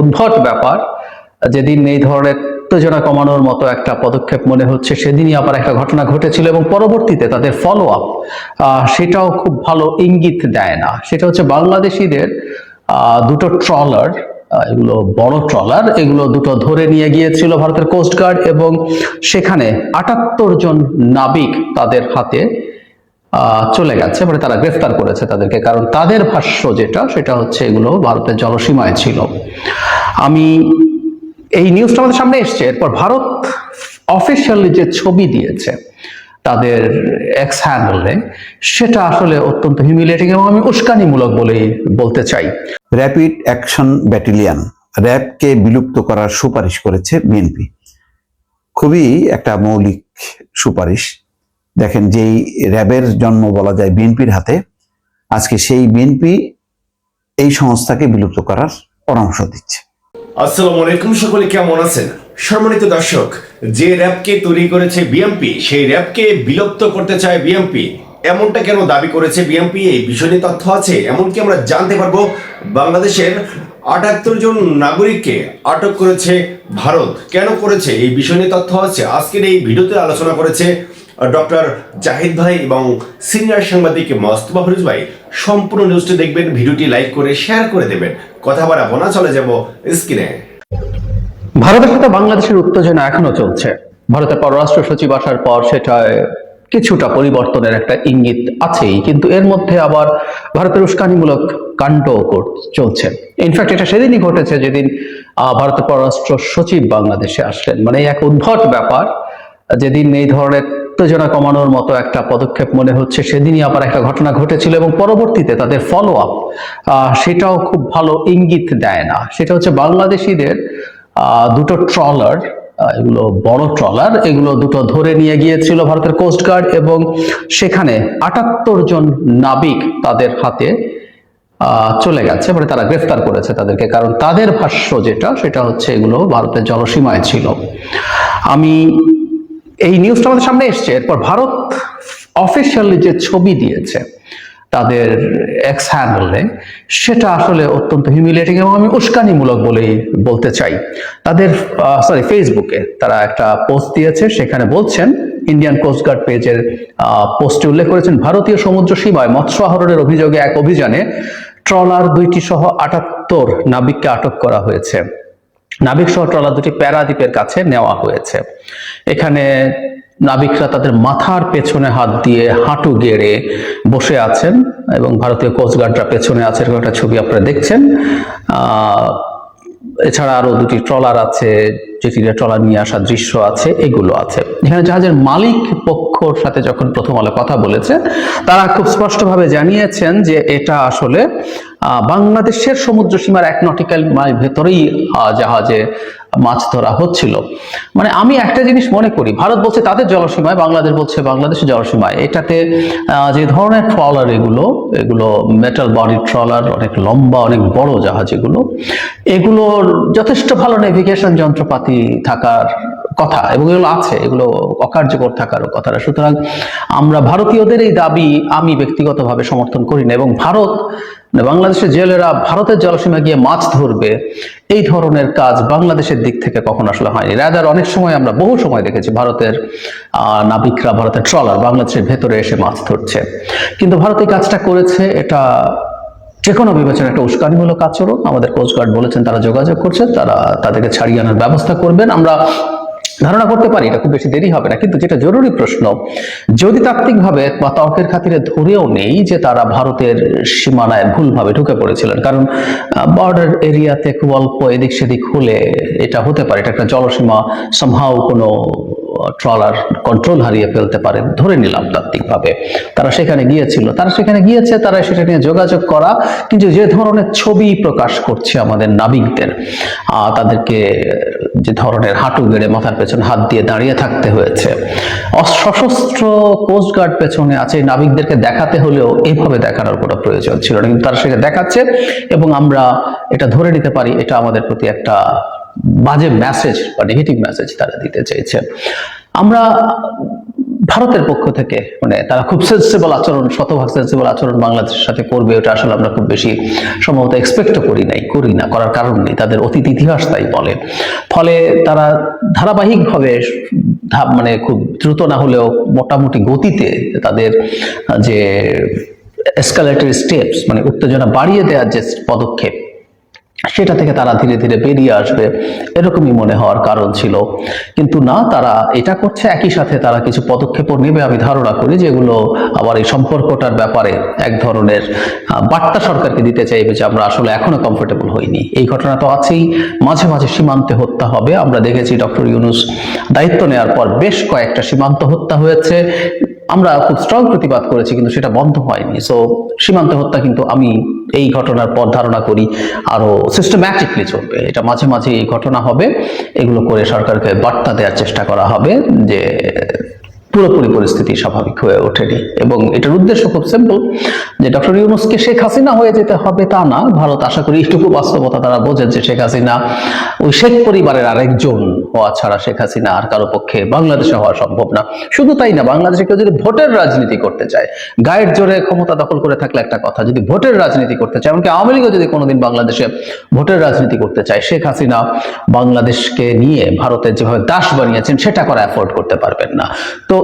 উদ্ভট ব্যাপার। যেদিন এই ধরনের উত্তেজনা কমানোর মতো একটা পদক্ষেপ মনে হচ্ছে, সেদিনই আবার একটা ঘটনা ঘটেছিল এবং পরবর্তীতে তাদের ফলো আপ সেটাও খুব ভালো ইঙ্গিত দেয় না। সেটা হচ্ছে বাংলাদেশিদের দুটো ট্রলার, এগুলো বড় ট্রলার, এগুলো দুটো ধরে নিয়ে গিয়েছিল ভারতের কোস্টগার্ড এবং সেখানে ৭৮ জন নাবিক তাদের হাতে চলে গেছে, মানে তারা গ্রেফতার করেছে তাদেরকে, কারণ তাদের ভাষ্য সেটা হচ্ছে এগুলো ভারতের জলসীমায় ছিল। আমি এই নিউজটা আমাদের সামনে এসছে, এরপর ভারত অফিসিয়ালি যে ছবি দিয়েছে তাদের এক্স হ্যান্ডেলে, সেটা আসলে অত্যন্ত হিউমিলিয়েটিং এবং আমি উস্কানিমূলক বলেই বলতে চাই। র্যাপিড অ্যাকশন ব্যাটালিয়ন র্যাবকে বিলুপ্ত করার সুপারিশ করেছে বিএনপি। খুবই একটা মৌলিক সুপারিশ। দেখেন, যেই র্যাবের জন্ম বলা যায় বিএনপির হাতে, আজকে সেই বিএনপি এই সংস্থাকে বিলুপ্ত করার পরামর্শ দিচ্ছে। আসসালামু আলাইকুম, সকলে কেমন আছেন? সম্মানিত দর্শক, যে র্যাবকে তৈরি করেছে বিএনপি, সেই র্যাবকে বিলুপ্ত করতে চায় বিএনপি। এমনটা কেন দাবি করেছে বিএনপি, এই বিষয় নিয়ে তথ্য আছে। এমনকি আমরা জানতে পারবো বাংলাদেশের ৭৮ জন নাগরিককে আটক করেছে ভারত। কেন করেছে এই বিষয় নিয়ে তথ্য আছে। আজকের এই ভিডিওতে আলোচনা করেছে ডক্টর জাহিদ ভাই এবং সিনিয়র সাংবাদিক মোস্তফা ফিরোজ ভাই। সম্পূর্ণ নিউজটি দেখবেন, ভিডিওটি লাইক করে শেয়ার করে দেবেন। কথা বাড়াবো না, চলে যাব স্ক্রিনে। ভারতের সাথে বাংলাদেশের উত্তেজনা এখনো চলছে। ভারতের পররাষ্ট্র সচিব আসার পর সেটায় কিছুটা পরিবর্তনের একটা ইঙ্গিত আছেই, কিন্তু এর মধ্যে আবার ভারতের উস্কানিমূলক কাণ্ড চলছে। ইনফ্যাক্ট এটা সেদিনই ঘটেছে যেদিন ভারতের পররাষ্ট্র সচিব বাংলাদেশে আসলেন। মানে এক উদ্ভট ব্যাপার। যেদিন এই ধরনের উত্তেজনা কমানোর মতো একটা পদক্ষেপ মনে হচ্ছে, সেদিনই আবার একটা ঘটনা ঘটেছিল এবং পরবর্তীতে তাদের ফলো আপ সেটাও খুব ভালো ইঙ্গিত দেয় না। সেটা হচ্ছে বাংলাদেশিদের দুটো ট্রলার, এগুলো বড় ট্রলার, এগুলো দুটো ধরে নিয়ে গিয়েছিল ভারতের কোস্টগার্ড এবং সেখানে ৭৮ জন নাবিক তাদের হাতে চলে গেছে, মানে তারা গ্রেফতার করেছে তাদেরকে, কারণ তাদের ভাষ্য সেটা হচ্ছে এগুলো ভারতের জলসীমায় ছিল। আমি এই নিউজটা আমাদের সামনে এসছে, এরপর ভারত অফিসিয়ালি যে ছবি দিয়েছে তাদের এক্স হ্যান্ডেলে, সেটা আসলে অত্যন্ত হিউমিলিয়েটিং এবং আমি উস্কানিমূলক বলেই বলতে চাই। তাদের ফেসবুকে তারা একটা পোস্ট দিয়েছে, সেখানে বলছেন, ইন্ডিয়ান কোস্টগার্ড পেজের পোস্টে উল্লেখ করেছেন, ভারতীয় সমুদ্র সীমায় মৎস্য আহরণের অভিযোগে এক অভিযানে ট্রলার ২টি সহ ৭৮ নাবিককে আটক করা হয়েছে। নাবিক সহ ট্রলার দুটি প্যারাদ্বীপের কাছে নেওয়া হয়েছে। এখানে নাবিকরা তাদের মাথার পেছনে হাত দিয়ে হাঁটু গেড়ে বসে আছেন এবং ভারতীয় কোস্টগার্ডরা পেছনে আছে, এরকম একটা ছবি আপনারা দেখছেন। এছাড়া আরো দুটি ট্রলার আছে, যেটি ট্রলার নিয়ে আসার দৃশ্য আছে, এগুলো আছে। এখানে জাহাজের মালিক পক্ষর সাথে যখন প্রথম আলো কথা বলেছে, তারা খুব স্পষ্টভাবে জানিয়েছেন যে এটা আসলে বাংলাদেশের সমুদ্র সীমার ১ নটিক্যাল মাইল ভেতরেই জাহাজে মাছ ধরা হচ্ছিল। মানে আমি একটা জিনিস মনে করি, ভারত বলছে তাদের জলসীমায়, বাংলাদেশ বলছে বাংলাদেশের জলসীমায়। এটাতে যে ধরনের ট্রলার, এগুলো মেটাল বডি ট্রলার, অনেক লম্বা, অনেক বড় জাহাজ, এগুলোর যথেষ্ট ভালো নেভিগেশন যন্ত্রপাতি থাকার কথা এবং এগুলো আছে, এগুলো অকার্যকর থাকার কথা। সুতরাং আমরা ভারতীয়দের এই দাবি আমি ব্যক্তিগতভাবে সমর্থন করি না এবং বাংলাদেশের জেলেরা ভারতের জলসীমা গিয়ে মাছ ধরবে, এই ধরনের কাজ বাংলাদেশের দিক থেকে কখনো আসলে হয়নি। রাদার অনেক সময় আমরা বহু সময় দেখেছি ভারতের নাবিকরা, ভারতের ট্রলার বাংলাদেশের ভেতরে এসে মাছ ধরছে, কিন্তু ভারত এই কাজটা করেছে। এটা যে কোনো বিবেচনায় একটা উস্কানিমূলক আচরণ। আমাদের কোস্টগার্ড বলেছেন তারা যোগাযোগ করছে, তারা তাদেরকে ছাড়িয়ে আনার ব্যবস্থা করবেন। আমরা ধারণা করতে পারি এটা খুব বেশি দেরি হবে না, কিন্তু যেটা জরুরি প্রশ্ন, যদি তাত্ত্বিকভাবে বা তর্কের খাতিরে ধরেও নেই যে তারা ভারতের সীমানায় ভুলভাবে ঢুকে পড়েছিলেন, কারণ বর্ডার এরিয়াতে খুব অল্প এদিক সেদিক হলে এটা হতে পারে, এটা একটা জলসীমা, সামহাও কোনো ট্রলার কন্ট্রোল হারিয়ে ফেলতে পারে, ধরে নিলাম তাত্ত্বিকভাবে তারা সেখানে গিয়েছিল, তারা সেটা নিয়ে যোগাযোগ করা। কিন্তু যে ধরনের ছবি প্রকাশ করছে আমাদের নাবিকদের, তাদেরকে যে ধরনের হাঁটু গেড়ে মাথার পেছনে হাত দিয়ে দাঁড়িয়ে থাকতে হয়েছে, সশস্ত্র কোস্টগার্ড পেছনে আছে, নাবিকদেরকে দেখাতে হলেও এইভাবে দেখানোর কোনো প্রয়োজন ছিল না, কিন্তু তারা সেটা দেখাচ্ছে এবং আমরা এটা ধরে নিতে পারি এটা আমাদের প্রতি একটা বাজে মেসেজ বা নেগেটিভ মেসেজ তারা দিতে চাইছে। আমরা ভারতের পক্ষ থেকে মানে তারা খুব সেন্সিবল আচরণ, শতভাগ সেন্সিবল আচরণ বাংলাদেশের সাথে করবে, ওটা আসলে আমরা খুব বেশি সম্ভবত এক্সপেক্টও করি না, করার কারণ নেই, তাদের অতীত ইতিহাস তাই বলে। ফলে তারা ধারাবাহিকভাবে মানে খুব দ্রুত না হলেও মোটামুটি গতিতে তাদের যে এসকালেটরি স্টেপস মানে উত্তেজনা বাড়িয়ে দেওয়ার যে পদক্ষেপ, সেটা থেকে তারা ধীরে ধীরে বেরিয়ে আসবে এরকমই মনে হওয়ার কারণ ছিল। কিন্তু না, তারা এটা করছে, একই সাথে তারা কিছু পদক্ষেপও নেবে আমি ধারণা করি, যেগুলো আবার এই সম্পর্কটার ব্যাপারে এক ধরনের বার্তা সরকারকে দিতে চাইবে যে আমরা আসলে এখনো কমফোর্টেবল হইনি। এই ঘটনা তো আছেই, মাঝে মাঝে সীমান্তে হত্যা হবে। আমরা দেখেছি ডক্টর ইউনূস দায়িত্ব নেওয়ার পর বেশ কয়েকটা সীমান্ত হত্যা হয়েছে, আমরা খুব স্ট্রং প্রতিবাদ করেছি, কিন্তু সেটা বন্ধ হয়নি। সো সীমান্ত হত্যা কিন্তু আমি এই ঘটনার পর ধারণা করি আরো সিস্টেম্যাটিকলি চলবে। এটা মাঝে মাঝে এই ঘটনা হবে, এগুলো করে সরকারকে বার্তা দেওয়ার চেষ্টা করা হবে যে পুরোপুরি পরিস্থিতি স্বাভাবিক হয়ে ওঠেনি। এবং এটার উদ্দেশ্য খুব সিম্পল, যে ডক্টর ইউনূসকে শেখ হাসিনা হয়ে যেতে হবে তা না। ভারত আশা করি এইটুকু বাস্তবতা তারা বোঝেন যে শেখ হাসিনা ওই শেখ পরিবারের আরেকজন হওয়া ছাড়া শেখ হাসিনা আর কারো পক্ষে বাংলাদেশে হওয়া সম্ভব না। শুধু তাই না, বাংলাদেশে কেউ যদি ভোটের রাজনীতি করতে চায়, গায়ের জোরে ক্ষমতা দখল করে থাকলে একটা কথা, যদি ভোটের রাজনীতি করতে চায়, এমনকি আওয়ামী লীগও যদি কোনোদিন বাংলাদেশে ভোটের রাজনীতি করতে চায়, শেখ হাসিনা বাংলাদেশকে নিয়ে ভারতের যেভাবে দাস বানিয়েছেন সেটা করা অ্যাফোর্ড করতে পারবেন না। তো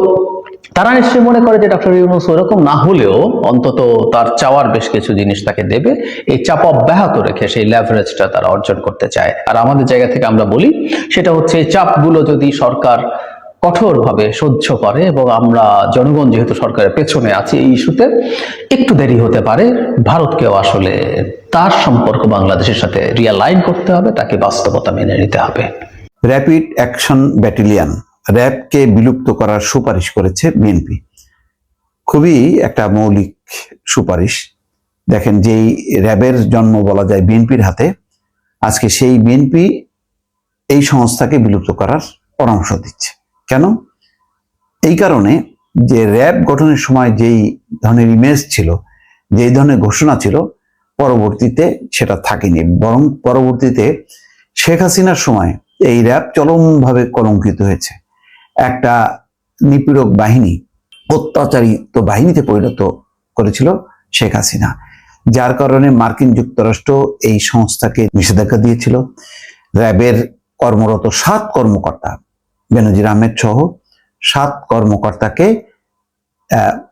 তারা নিশ্চয়ই মনে করে যে ডক্টর ইউনূস ওরকম না হলেও অন্তত তার চাওয়ার বেশ কিছু জিনিস তাকে দেবে, এই চাপ অব্যাহত রেখে সেই লেভারেজটা তারা অর্জন করতে চায়। আর আমাদের জায়গা থেকে আমরা বলি সেটা হচ্ছে এই চাপগুলো যদি সরকার কঠোরভাবে সহ্য করে, এবং আমরা জনগণ যেহেতু সরকারের পেছনে আছি এই ইস্যুতে, একটু দেরি হতে পারে। ভারতকেও আসলে তার সম্পর্ক বাংলাদেশের সাথে রিয়ালাইন করতে হবে, তাকে বাস্তবতা মেনে নিতে হবে। র্যাপিড অ্যাকশন ব্যাটালিয়ন র্যাবকে বিলুপ্ত করার সুপারিশ করেছে বিএনপি। খুবই একটা মৌলিক সুপারিশ। দেখেন, যেই র্যাবের জন্ম বলা যায় বিএনপির হাতে, আজকে সেই বিএনপি এই সংস্থাকে বিলুপ্ত করার পরামর্শ দিচ্ছে। কেন? এই কারণে যে র্যাব গঠনের সময় যেই ধরনের ইমেজ ছিল, যেই ধরনের ঘোষণা ছিল, পরবর্তীতে সেটা থাকেনি। বরং পরবর্তীতে শেখ হাসিনার সময় এই র্যাব চরমভাবে কলঙ্কিত হয়েছে। একটা নিপীড়ক বাহিনী, অত্যাচারিত বাহিনীতে পরিণত করেছিল শেখ হাসিনা, যার কারণে মার্কিন যুক্তরাষ্ট্র এই সংস্থাকে নিষেধাজ্ঞা দিয়েছিল। র্যাবের কর্মরত 7 কর্মকর্তা, বেনজির আহমেদ সহ 7 কর্মকর্তাকে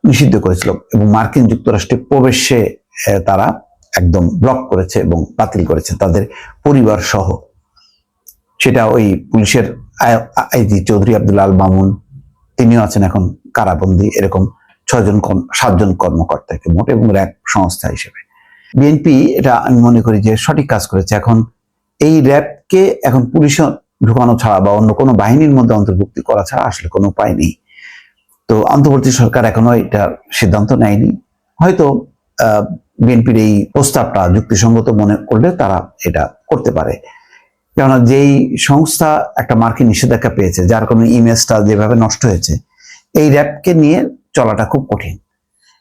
নিষিদ্ধ করেছিল, এবং মার্কিন যুক্তরাষ্ট্রে প্রবেশে তারা একদম ব্লক করেছে এবং বাতিল করেছে তাদের পরিবার সহ। সেটা ওই পুলিশের আইজি চৌধুরী আব্দুল আল মামুন, তিনিও আছেন এখন কারাবন্দী। এরকম 7 জন কর্মকর্তাকে মোট, এবং র্যাব সংস্থা হিসেবে বিএনপি এটা আমি মনে করি যে সঠিক কাজ করেছে। এখন এই র্যাবকে এখন পুলিশ ঢুকানো ছাড়া বা অন্য কোনো বাহিনীর মধ্যে অন্তর্ভুক্তি করা ছাড়া আসলে কোনো উপায় নেই। তো অন্তর্বর্তী সরকার এখনো এটা সিদ্ধান্ত নেয়নি। হয়তো বিএনপির এই প্রস্তাবটা যুক্তিসঙ্গত মনে করলে তারা এটা করতে পারে। কেননা যেই সংস্থা একটা মার্কিন নিষেধাজ্ঞা পেয়েছে, যার কারণে ইমেজটা যেভাবে নষ্ট হয়েছে, এই র্যাবকে নিয়ে চলাটা খুব কঠিন।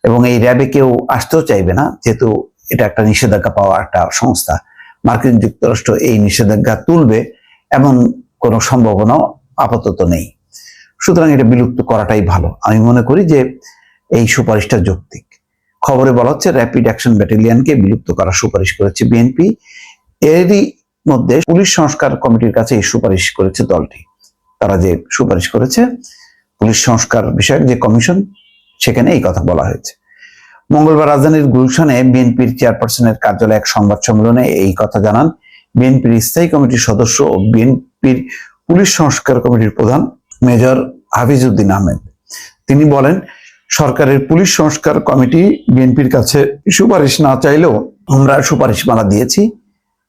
এবং এই র্যাবে কেউ আসতেও চাইবে না, যেহেতু এটা একটা নিষেধাজ্ঞা পাওয়া একটা সংস্থা। মার্কিন যুক্তরাষ্ট্র এই নিষেধাজ্ঞা তুলবে এমন কোনো সম্ভাবনাও আপাতত নেই। সুতরাং এটা বিলুপ্ত করাটাই ভালো। আমি মনে করি যে এই সুপারিশটা যৌক্তিক। খবরে বলা হচ্ছে র্যাপিড অ্যাকশন ব্যাটালিয়নকে বিলুপ্ত করার সুপারিশ করেছে বিএনপি। এরই মধ্যে পুলিশ সংস্কার কমিটির কাছে এই সুপারিশ করেছে দলটি। তারা যে সুপারিশ করেছে, পুলিশ সংস্কার বিষয়ক যে কমিশন, সেখানে এই কথা বলা হয়েছে। মঙ্গলবার রাজধানীর গুলশানে বিএনপির চেয়ারপারসনের কার্যালয়ে এক সংবাদ সম্মেলনে এই কথা জানান বিএনপির স্থায়ী কমিটির সদস্য ও বিএনপির পুলিশ সংস্কার কমিটির প্রধান মেজর হাফিজউদ্দিন আহমেদ। তিনি বলেন, সরকারের পুলিশ সংস্কার কমিটি বিএনপির কাছে সুপারিশ না চাইলেও আমরা সুপারিশমালা দিয়েছি।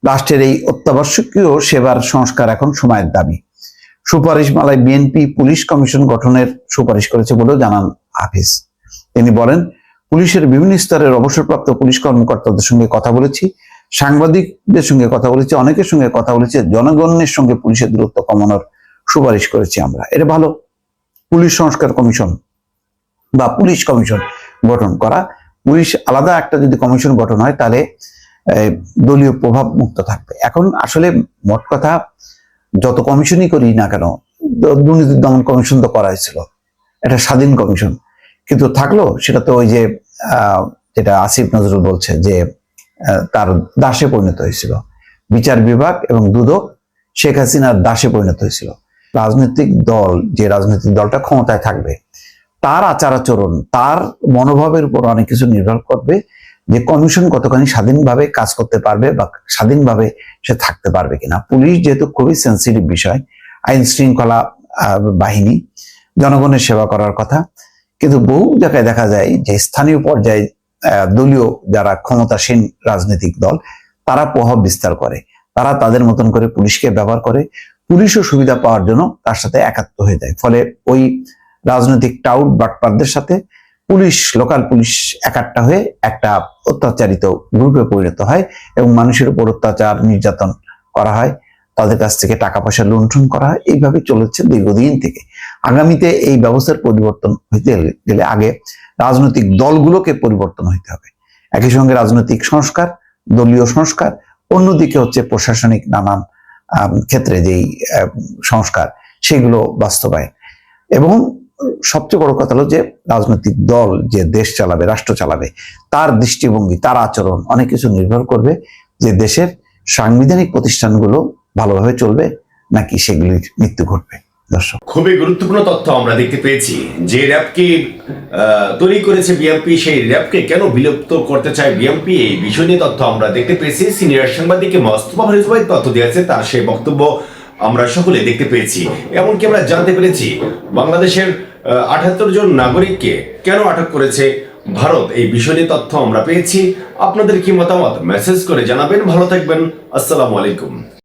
রাষ্ট্রের এই অত্যাবশ্যকীয় সেবার সংস্কার এখন সময়ের দাবি। সুপারিশমালায় বিএনপি পুলিশ কমিশন গঠনের সুপারিশ করেছে বলেও জানান হাফিজ। তিনি বলেন, পুলিশের বিভিন্ন স্তরের অবসরপ্রাপ্ত পুলিশ কর্মকর্তাদের সঙ্গে কথা বলেছি, সাংবাদিকদের সঙ্গে কথা বলেছি, অনেকের সঙ্গে কথা বলেছি। জনগণের সঙ্গে পুলিশের দূরত্ব কমানোর সুপারিশ করেছি আমরা। এটা ভালো। পুলিশ সংস্কার কমিশন বা পুলিশ কমিশন গঠন করা, পুলিশ আলাদা একটা যদি কমিশন গঠন হয় তাহলে দলীয় প্রভাব মুক্ত থাকবে। এখন আসলে মোট কথা, যত কমিশনই করি না কেন, দুর্নীতি দমন কমিশন তো করা হয়েছিল, একটা স্বাধীন কমিশন, কিন্তু থাকলো সেটা তো ওই যে যেটা আসিফ নজরুল বলছে যে তার দাসে পরিণত হয়েছিল, বিচার বিভাগ এবং দুদক শেখ হাসিনার দাসে পরিণত হয়েছিল। রাজনৈতিক দল, যে রাজনৈতিক দলটা ক্ষমতায় থাকবে, তার আচার আচরণ, তার মনোভাবের উপর অনেক কিছু নির্ভর করবে যে কমিশন কতখানি স্বাধীনভাবে কাজ করতে পারবে বা স্বাধীনভাবে সে থাকতে পারবে কিনা। পুলিশ যেহেতু খুবই সেন্সিটিভ বিষয়, আইন শৃঙ্খলা বাহিনী, জনগণের সেবা করার কথা, কিন্তু বহু জায়গায় দেখা যায় যে স্থানীয় পর্যায়ে দলীয় যারা ক্ষমতাসীন রাজনৈতিক দল, তারা প্রভাব বিস্তার করে, তারা তাদের মতন করে পুলিশকে ব্যবহার করে, পুলিশও সুবিধা পাওয়ার জন্য তার সাথে একাত্ম হয়ে যায়। ফলে ওই রাজনৈতিক টাউট বাটপারদের সাথে পুলিশ, লোকাল পুলিশ একাট্টা হয়ে একটা অত্যাচারিত গ্রুপে পরিণত হয় এবং মানুষের উপর অত্যাচার, নির্যাতন করা হয়, তাদের কাছ থেকে টাকা পয়সা লুণ্ঠন করা হয়। এইভাবে চলেছে দীর্ঘদিন থেকে। আগামীতে এই ব্যবস্থার পরিবর্তন হইতে গেলে আগে রাজনৈতিক দলগুলোকে পরিবর্তন হইতে হবে। একই সঙ্গে রাজনৈতিক সংস্কার, দলীয় সংস্কার, অন্যদিকে হচ্ছে প্রশাসনিক নানান ক্ষেত্রে যেই সংস্কার, সেগুলো বাস্তবায়ন। এবং সবচেয়ে বড় কথা হলো যে রাজনৈতিক দল যে দেশ চালাবে, রাষ্ট্র চালাবে, তার দৃষ্টিভঙ্গি, তার আচরণ অনেক কিছু নির্ভর করবে যে দেশের সাংবিধানিক প্রতিষ্ঠানগুলো ভালোভাবে চলবে নাকি সেগুলির মৃত্যু ঘটবে। দর্শক, খুবই গুরুত্বপূর্ণ তথ্য আমরা দেখতে পেয়েছি। যে র্যাবকে তৈরি করেছে বিএনপি, সেই র্যাবকে কেন বিলুপ্ত করতে চায় বিএনপি, এই বিষয় নিয়ে তথ্য আমরা দেখতে পেয়েছি। সিনিয়র সাংবাদিক মোস্তফা ফারিস ভাই তথ্য দিয়েছে, তার সেই বক্তব্য আমরা সকলে দেখতে পেয়েছি। এমনকি আমরা জানতে পেরেছি বাংলাদেশের ৭৮ জন নাগরিককে কেন আটক করেছে ভারত, এই বিষয় নিয়ে তথ্য আমরা পেয়েছি। আপনাদের কি মতামত মেসেজ করে জানাবেন। ভালো থাকবেন। আসসালামু আলাইকুম।